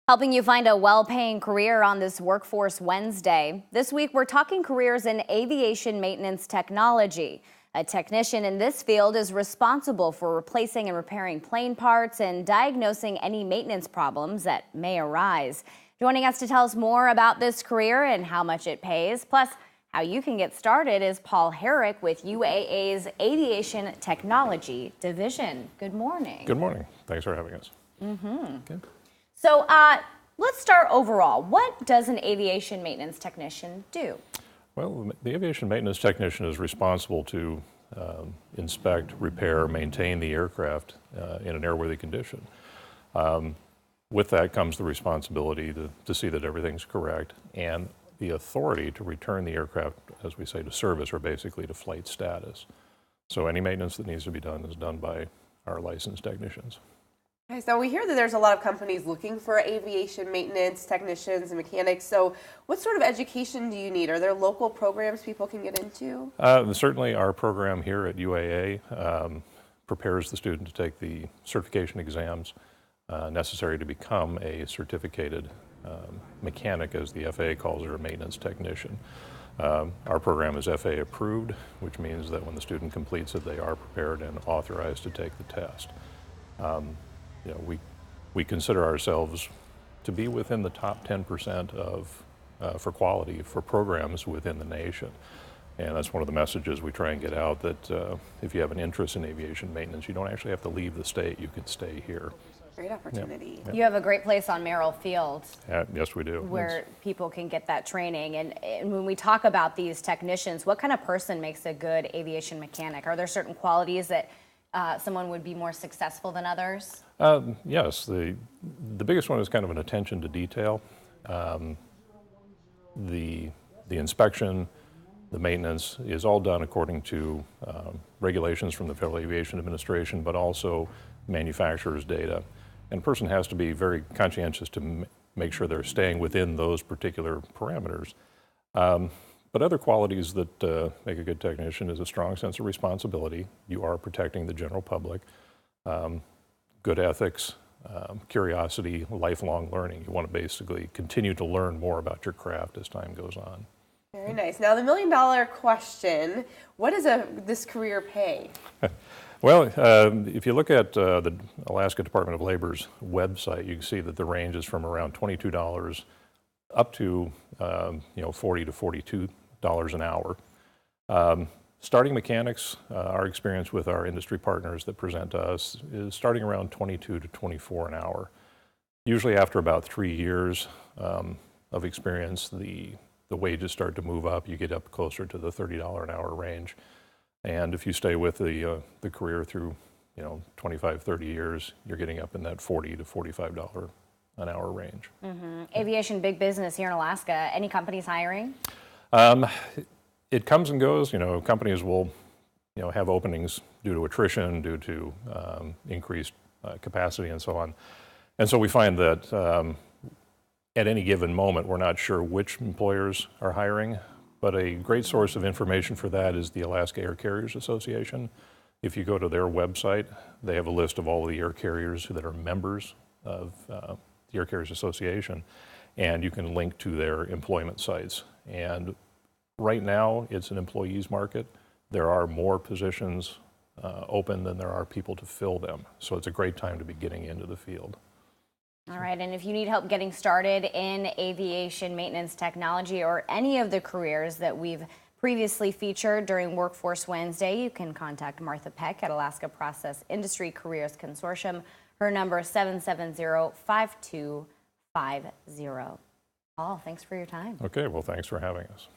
Helping you find a well-paying career on this Workforce Wednesday. This week, we're talking careers in aviation maintenance technology. A technician in this field is responsible for replacing and repairing plane parts and diagnosing any maintenance problems that may arise. Joining us to tell us more about this career and how much it pays, plus how you can get started, is Paul Herrick with UAA's Aviation Technology Division. Good morning. Good morning. Thanks for having us. Okay. So let's start overall. What does an aviation maintenance technician do? Well, the aviation maintenance technician is responsible to inspect, repair, maintain the aircraft in an airworthy condition. With that comes the responsibility to see that everything's correct and the authority to return the aircraft, as we say, to service, or basically to flight status. So any maintenance that needs to be done is done by our licensed technicians. Okay, so we hear that there's a lot of companies looking for aviation maintenance technicians and mechanics. So what sort of education do you need? Are there local programs people can get into? Certainly our program here at UAA prepares the student to take the certification exams necessary to become a certificated mechanic, as the FAA calls it, or maintenance technician. Our program is FAA approved, which means that when the student completes it, they are prepared and authorized to take the test. We consider ourselves to be within the top 10% of for quality for programs within the nation. And that's one of the messages we try and get out, that if you have an interest in aviation maintenance, you don't actually have to leave the state. You can stay here. Great opportunity. Yeah. You have a great place on Merrill Field. Yes, we do. Where people can get that training. And when we talk about these technicians, what kind of person makes a good aviation mechanic? Are there certain qualities that someone would be more successful than others? Yes, the biggest one is kind of an attention to detail. The inspection, the maintenance is all done according to regulations from the Federal Aviation Administration, but also manufacturer's data. And a person has to be very conscientious to make sure they're staying within those particular parameters. But other qualities that make a good technician is a strong sense of responsibility. You are protecting the general public. Good ethics, curiosity, lifelong learning. You want to basically continue to learn more about your craft as time goes on. Very nice. Now, the million-dollar question, what does this career pay? Well, if you look at the Alaska Department of Labor's website, you can see that the range is from around $22 up to $40 to $42 an hour. Starting mechanics, our experience with our industry partners that present to us is starting around $22 to $24 an hour. Usually after about 3 years of experience, the wages start to move up. You get up closer to the $30 an hour range. And if you stay with the career through 25, 30 years, you're getting up in that $40 to $45 an hour range. Mm-hmm. Aviation, big business here in Alaska. Any companies hiring? It comes and goes. Companies will have openings due to attrition, due to increased capacity and so on. And so we find that at any given moment, we're not sure which employers are hiring, but a great source of information for that is the Alaska Air Carriers Association. If you go to their website, they have a list of all of the air carriers that are members of the Air Carriers Association, and you can link to their employment sites. And right now, it's an employees market. There are more positions open than there are people to fill them. So it's a great time to be getting into the field. All right, and if you need help getting started in aviation maintenance technology or any of the careers that we've previously featured during Workforce Wednesday, you can contact Martha Peck at Alaska Process Industry Careers Consortium. Her number is 770-5250. Paul, thanks for your time. Okay, well, thanks for having us.